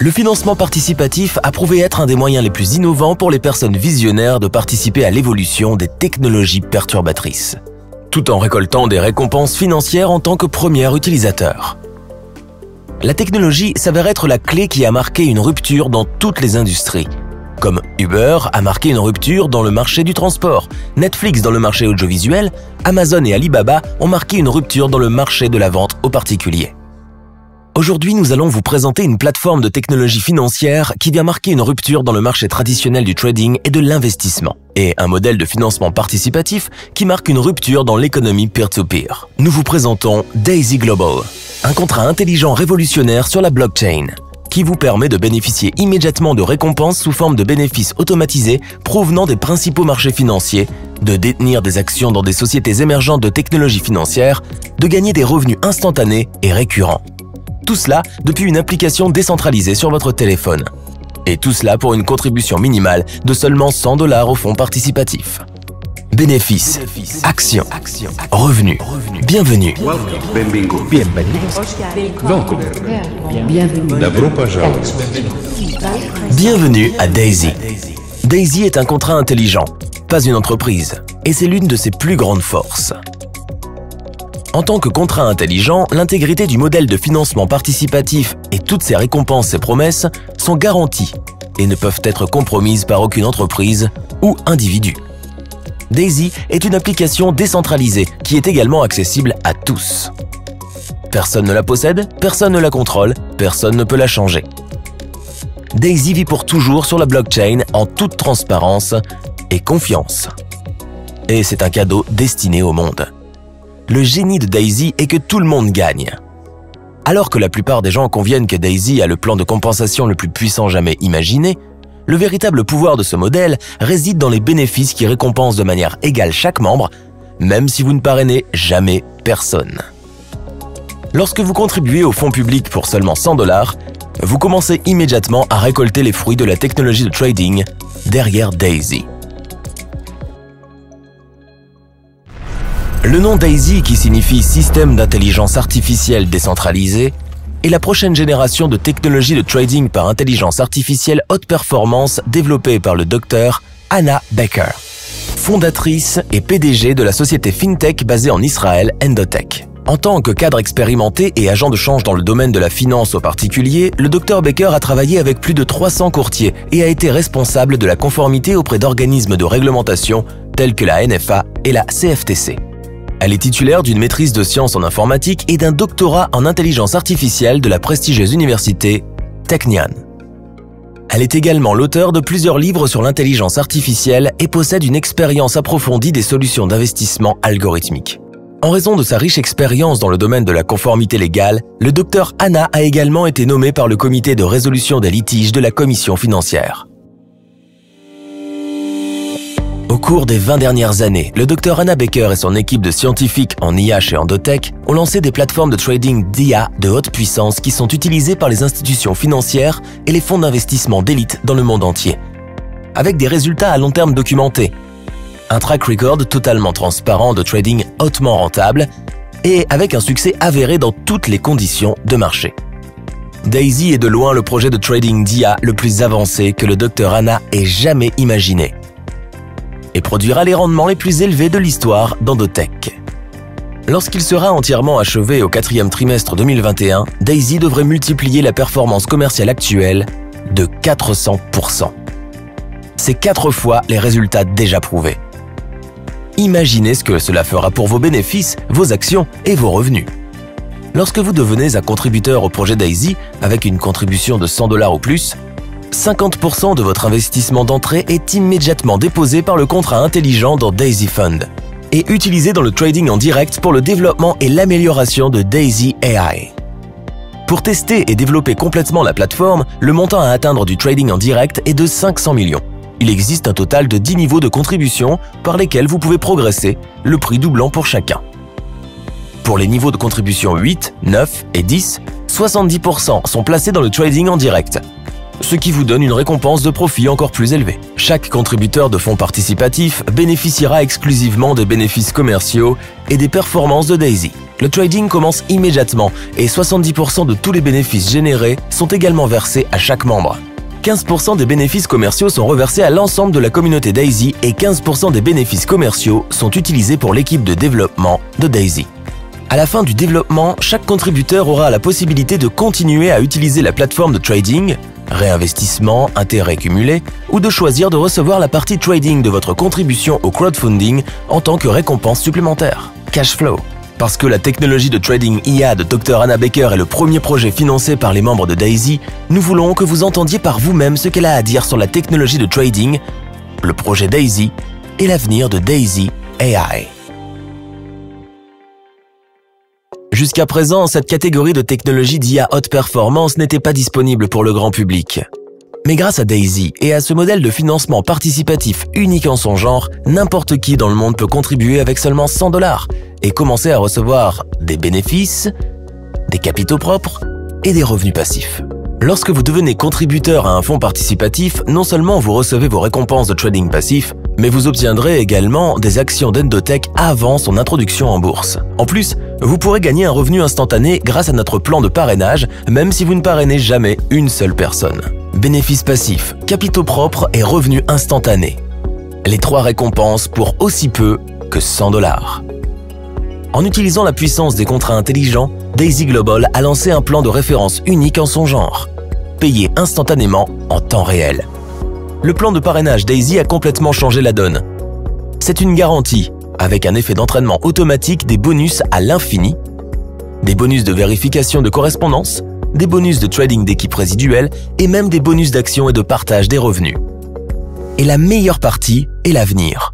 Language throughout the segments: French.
Le financement participatif a prouvé être un des moyens les plus innovants pour les personnes visionnaires de participer à l'évolution des technologies perturbatrices, tout en récoltant des récompenses financières en tant que premier utilisateur. La technologie s'avère être la clé qui a marqué une rupture dans toutes les industries. Comme Uber a marqué une rupture dans le marché du transport, Netflix dans le marché audiovisuel, Amazon et Alibaba ont marqué une rupture dans le marché de la vente aux particuliers. Aujourd'hui, nous allons vous présenter une plateforme de technologie financière qui vient marquer une rupture dans le marché traditionnel du trading et de l'investissement, et un modèle de financement participatif qui marque une rupture dans l'économie peer-to-peer. Nous vous présentons Daisy Global, un contrat intelligent révolutionnaire sur la blockchain, qui vous permet de bénéficier immédiatement de récompenses sous forme de bénéfices automatisés provenant des principaux marchés financiers, de détenir des actions dans des sociétés émergentes de technologies financières, de gagner des revenus instantanés et récurrents. Tout cela depuis une application décentralisée sur votre téléphone. Et tout cela pour une contribution minimale de seulement $100 au fonds participatif. Bénéfices, actions, revenus. Bienvenue. Bienvenue à Daisy. Daisy est un contrat intelligent, pas une entreprise, et c'est l'une de ses plus grandes forces. En tant que contrat intelligent, l'intégrité du modèle de financement participatif et toutes ses récompenses et promesses sont garanties et ne peuvent être compromises par aucune entreprise ou individu. Daisy est une application décentralisée qui est également accessible à tous. Personne ne la possède, personne ne la contrôle, personne ne peut la changer. Daisy vit pour toujours sur la blockchain en toute transparence et confiance. Et c'est un cadeau destiné au monde. Le génie de Daisy est que tout le monde gagne. Alors que la plupart des gens conviennent que Daisy a le plan de compensation le plus puissant jamais imaginé, le véritable pouvoir de ce modèle réside dans les bénéfices qui récompensent de manière égale chaque membre, même si vous ne parrainez jamais personne. Lorsque vous contribuez au fonds public pour seulement $100, vous commencez immédiatement à récolter les fruits de la technologie de trading derrière Daisy. Le nom Daisy, qui signifie système d'intelligence artificielle décentralisé, est la prochaine génération de technologie de trading par intelligence artificielle haute performance développée par le Dr Hannah Becker, fondatrice et PDG de la société FinTech basée en Israël, Endotech. En tant que cadre expérimenté et agent de change dans le domaine de la finance aux particuliers, le Dr Becker a travaillé avec plus de 300 courtiers et a été responsable de la conformité auprès d'organismes de réglementation tels que la NFA et la CFTC. Elle est titulaire d'une maîtrise de sciences en informatique et d'un doctorat en intelligence artificielle de la prestigieuse université Technion. Elle est également l'auteur de plusieurs livres sur l'intelligence artificielle et possède une expérience approfondie des solutions d'investissement algorithmiques. En raison de sa riche expérience dans le domaine de la conformité légale, le Dr Hannah a également été nommé par le comité de résolution des litiges de la Commission financière. Au cours des 20 dernières années, le Dr Hannah Becker et son équipe de scientifiques en IA chez Endotech ont lancé des plateformes de trading d'IA de haute puissance qui sont utilisées par les institutions financières et les fonds d'investissement d'élite dans le monde entier. Avec des résultats à long terme documentés, un track record totalement transparent de trading hautement rentable et avec un succès avéré dans toutes les conditions de marché. Daisy est de loin le projet de trading d'IA le plus avancé que le Dr Hannah ait jamais imaginé et produira les rendements les plus élevés de l'histoire d'Endotech. Lorsqu'il sera entièrement achevé au 4e trimestre 2021, Daisy devrait multiplier la performance commerciale actuelle de 400%. C'est 4 fois les résultats déjà prouvés. Imaginez ce que cela fera pour vos bénéfices, vos actions et vos revenus. Lorsque vous devenez un contributeur au projet Daisy avec une contribution de $100 ou plus, 50% de votre investissement d'entrée est immédiatement déposé par le contrat intelligent dans Daisy Fund et utilisé dans le trading en direct pour le développement et l'amélioration de Daisy AI. Pour tester et développer complètement la plateforme, le montant à atteindre du trading en direct est de 500 millions. Il existe un total de 10 niveaux de contribution par lesquels vous pouvez progresser, le prix doublant pour chacun. Pour les niveaux de contribution 8, 9 et 10, 70% sont placés dans le trading en direct, ce qui vous donne une récompense de profit encore plus élevée. Chaque contributeur de fonds participatifs bénéficiera exclusivement des bénéfices commerciaux et des performances de Daisy. Le trading commence immédiatement et 70% de tous les bénéfices générés sont également versés à chaque membre. 15% des bénéfices commerciaux sont reversés à l'ensemble de la communauté Daisy et 15% des bénéfices commerciaux sont utilisés pour l'équipe de développement de Daisy. À la fin du développement, chaque contributeur aura la possibilité de continuer à utiliser la plateforme de trading, réinvestissement, intérêt cumulé, ou de choisir de recevoir la partie trading de votre contribution au crowdfunding en tant que récompense supplémentaire. Cash flow. Parce que la technologie de trading IA de Dr Anna Baker est le premier projet financé par les membres de Daisy, nous voulons que vous entendiez par vous-même ce qu'elle a à dire sur la technologie de trading, le projet Daisy et l'avenir de Daisy AI. Jusqu'à présent, cette catégorie de technologie d'IA haute performance n'était pas disponible pour le grand public. Mais grâce à Daisy et à ce modèle de financement participatif unique en son genre, n'importe qui dans le monde peut contribuer avec seulement 100 $ et commencer à recevoir des bénéfices, des capitaux propres et des revenus passifs. Lorsque vous devenez contributeur à un fonds participatif, non seulement vous recevez vos récompenses de trading passif, mais vous obtiendrez également des actions d'Endotech avant son introduction en bourse. En plus, vous pourrez gagner un revenu instantané grâce à notre plan de parrainage, même si vous ne parrainez jamais une seule personne. Bénéfices passifs, capitaux propres et revenus instantanés. Les 3 récompenses pour aussi peu que 100 $. En utilisant la puissance des contrats intelligents, Daisy Global a lancé un plan de référence unique en son genre, payé instantanément en temps réel. Le plan de parrainage Daisy a complètement changé la donne. C'est une garantie, avec un effet d'entraînement automatique des bonus à l'infini, des bonus de vérification de correspondance, des bonus de trading d'équipe résiduelle et même des bonus d'action et de partage des revenus. Et la meilleure partie est l'avenir.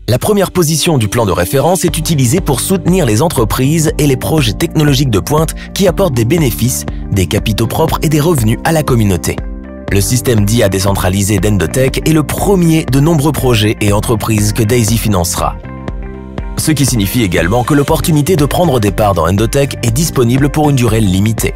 La première position du plan de référence est utilisée pour soutenir les entreprises et les projets technologiques de pointe qui apportent des bénéfices, des capitaux propres et des revenus à la communauté. Le système d'IA décentralisé d'Endotech est le premier de nombreux projets et entreprises que Daisy financera. Ce qui signifie également que l'opportunité de prendre des parts dans Endotech est disponible pour une durée limitée.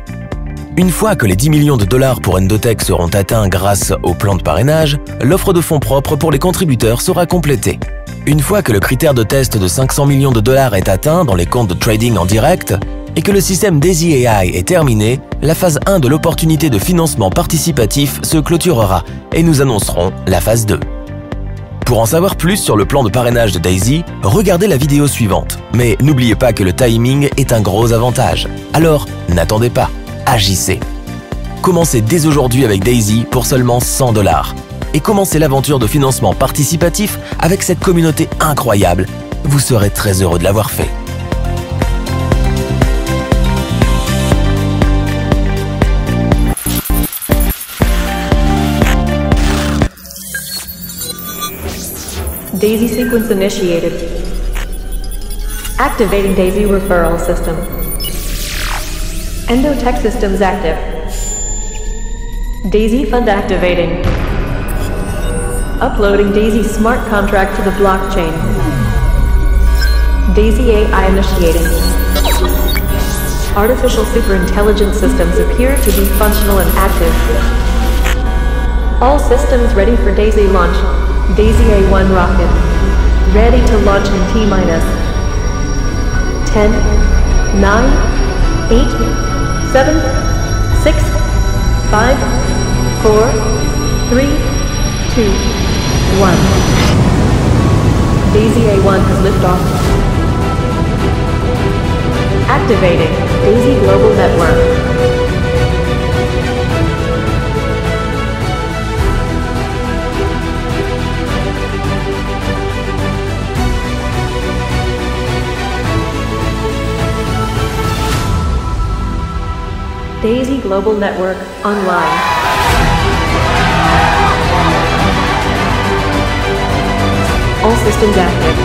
Une fois que les 10 millions de $ pour Endotech seront atteints grâce au plan de parrainage, l'offre de fonds propres pour les contributeurs sera complétée. Une fois que le critère de test de 500 millions de $ est atteint dans les comptes de trading en direct et que le système Daisy AI est terminé, la phase 1 de l'opportunité de financement participatif se clôturera et nous annoncerons la phase 2. Pour en savoir plus sur le plan de parrainage de Daisy, regardez la vidéo suivante. Mais n'oubliez pas que le timing est un gros avantage. Alors, n'attendez pas, agissez. Commencez dès aujourd'hui avec Daisy pour seulement 100 $ et commencez l'aventure de financement participatif avec cette communauté incroyable. Vous serez très heureux de l'avoir fait. Daisy sequence initiated. Activating Daisy referral system. Endotech systems active. Daisy fund activating. Uploading Daisy smart contract to the blockchain. Daisy AI initiating. Artificial superintelligence systems appear to be functional and active. All systems ready for Daisy launch. Daisy A1 rocket. Ready to launch in T-minus 10, 9, 8, 7, 6, 5, 4, 3, 2, 1. Daisy A1 has liftoff. Activating Daisy Global Network. Daisy Global Network online. All systems active.